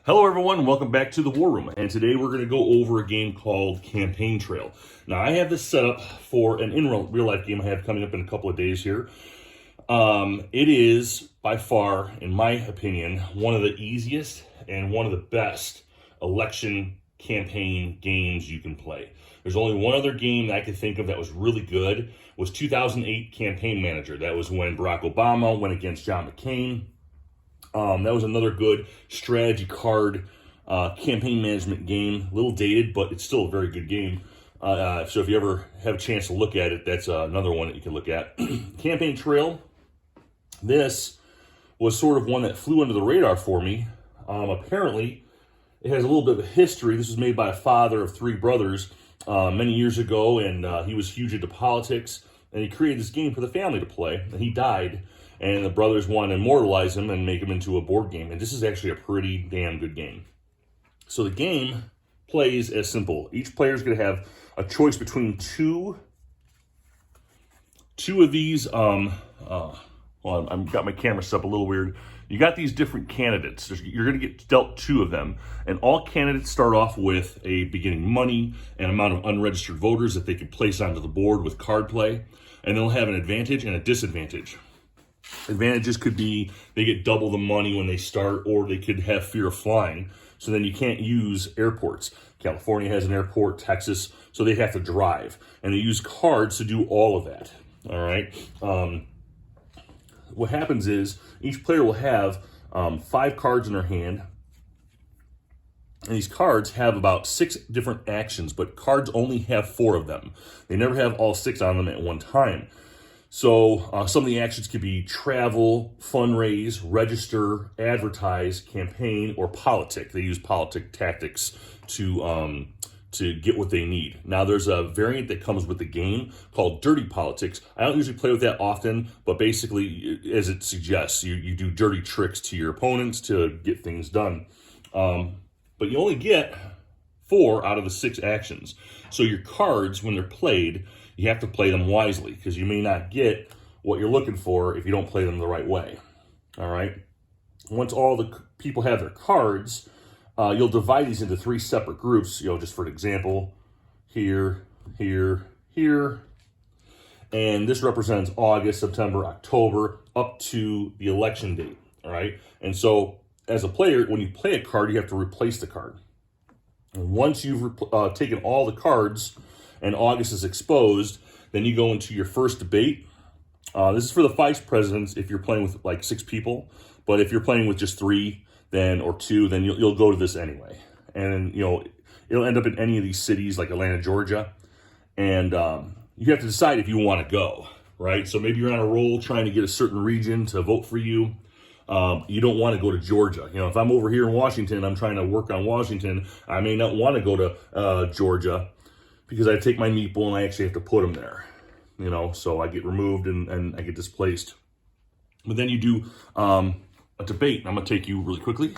Hello everyone, welcome back to the War Room, and today we're going to go over a game called Campaign Trail. Now I have this set up for an real life game I have coming up in a couple of days here. It is by far, in my opinion, one of the easiest and one of the best election campaign games you can play. There's only one other game that I could think of that was really good, was 2008 Campaign Manager. That was when Barack Obama went against John McCain. That was another good strategy card campaign management game. A little dated, but it's still a very good game. So if you ever have a chance to look at it, that's another one that you can look at. Campaign Trail. This was sort of one that flew under the radar for me. Apparently, it has a little bit of a history. This was made by a father of three brothers many years ago, and he was huge into politics. And he created this game for the family to play, and he died. And the brothers wanted to immortalize him and make him into a board game. And this is actually a pretty damn good game. So the game plays as simple. Each player is going to have a choice between two of these. I've got my camera set up a little weird. You got these different candidates. You're going to get dealt two of them. And all candidates start off with a beginning money and amount of unregistered voters that they can place onto the board with card play. And they'll have an advantage and a disadvantage. Advantages could be they get double the money when they start, or they could have fear of flying. So then you can't use airports. California has an airport, Texas, so they have to drive. And they use cards to do all of that. All right. What happens is each player will have 5 cards in their hand. And these cards have about 6 different actions, but cards only have 4 of them. They never have all 6 on them at one time. So some of the actions could be travel, fundraise, register, advertise, campaign, or politic. They use politic tactics to get what they need. Now there's a variant that comes with the game called Dirty Politics. I don't usually play with that often, but basically, as it suggests, you do dirty tricks to your opponents to get things done. But you only get 4 out of the 6 actions. So your cards, when they're played, you have to play them wisely, because you may not get what you're looking for if you don't play them the right way. All right. Once all the people have their cards, you'll divide these into 3 separate groups. Just for an example, here, here, here, and this represents August, September, October, up to the election date. All right. And so, as a player, when you play a card, you have to replace the card. And once you've taken all the cards and August is exposed, then you go into your first debate. This is for the vice presidents if you're playing with like 6 people. But if you're playing with just 3 or 2, then you'll go to this anyway. And, it'll end up in any of these cities like Atlanta, Georgia. And you have to decide if you want to go, right? So maybe you're on a roll trying to get a certain region to vote for you. You don't want to go to Georgia. If I'm over here in Washington, I'm trying to work on Washington, I may not want to go to Georgia, because I take my meatball and I actually have to put them there, so I get removed and I get displaced. But then you do a debate. I'm going to take you really quickly.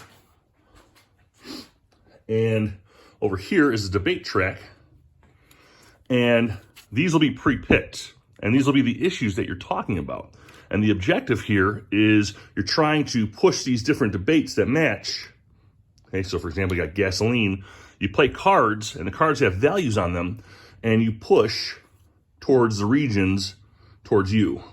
And over here is the debate track. And these will be pre-picked. And these will be the issues that you're talking about. And the objective here is you're trying to push these different debates that match. Okay, so for example, you got gasoline. You play cards, and the cards have values on them, and you push towards the regions towards you.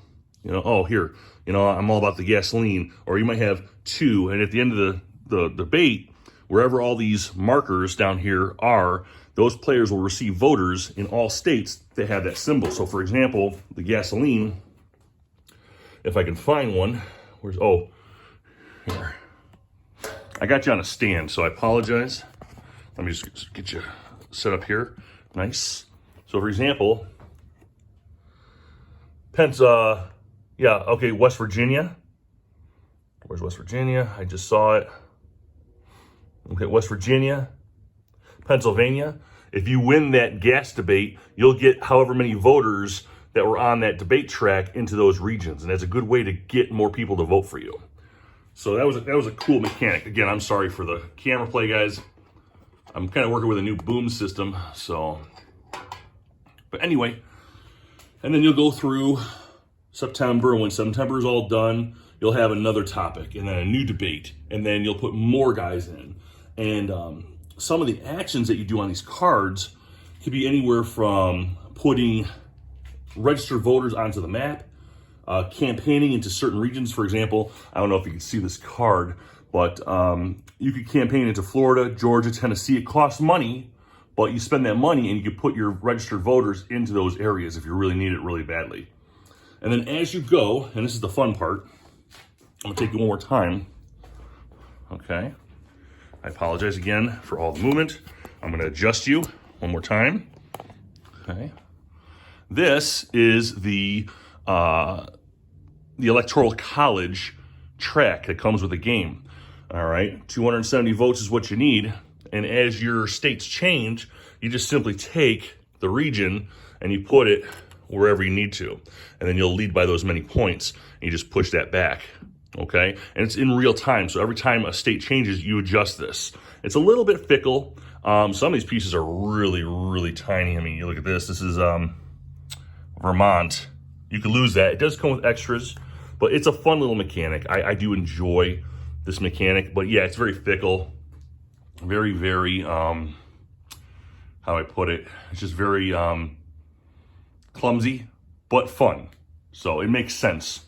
Here, I'm all about the gasoline. Or you might have 2, and at the end of the debate, wherever all these markers down here are, those players will receive voters in all states that have that symbol. So for example, the gasoline, if I can find one, here. I got you on a stand, so I apologize. Let me just get you set up here. Nice. So, for example, West Virginia. Where's West Virginia? I just saw it. Okay, West Virginia, Pennsylvania. If you win that gas debate, you'll get however many voters that were on that debate track into those regions. And that's a good way to get more people to vote for you. So that was a cool mechanic. Again, I'm sorry for the camera play, guys. I'm kind of working with a new boom system, but anyway, and then you'll go through September, and when September is all done, you'll have another topic, and then a new debate, and then you'll put more guys in. And some of the actions that you do on these cards could be anywhere from putting registered voters onto the map, campaigning into certain regions. For example, I don't know if you can see this card, but you could campaign into Florida, Georgia, Tennessee. It costs money, but you spend that money and you can put your registered voters into those areas if you really need it really badly. And then as you go, and this is the fun part, I'm gonna take you one more time. Okay. I apologize again for all the movement. I'm gonna adjust you one more time. Okay. This is the Electoral College track that comes with the game. All right, 270 votes is what you need. And as your states change, you just simply take the region and you put it wherever you need to. And then you'll lead by those many points. And you just push that back, okay? And it's in real time. So every time a state changes, you adjust this. It's a little bit fickle. Some of these pieces are really, really tiny. I mean, you look at this. This is Vermont. You could lose that. It does come with extras, but it's a fun little mechanic. I do enjoy this mechanic, but yeah, it's very fickle. Very, very, how do I put it? It's just very clumsy, but fun. So it makes sense.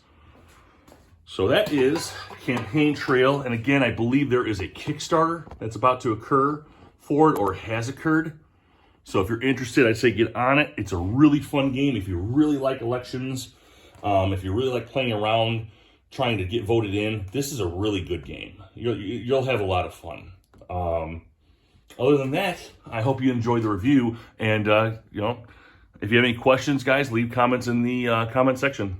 So that is Campaign Trail. And again, I believe there is a Kickstarter that's about to occur for it or has occurred. So if you're interested, I'd say get on it. It's a really fun game. If you really like elections, if you really like playing around, trying to get voted in, this is a really good game. You'll have a lot of fun. Other than that, I hope you enjoyed the review. And, if you have any questions, guys, leave comments in the comment section.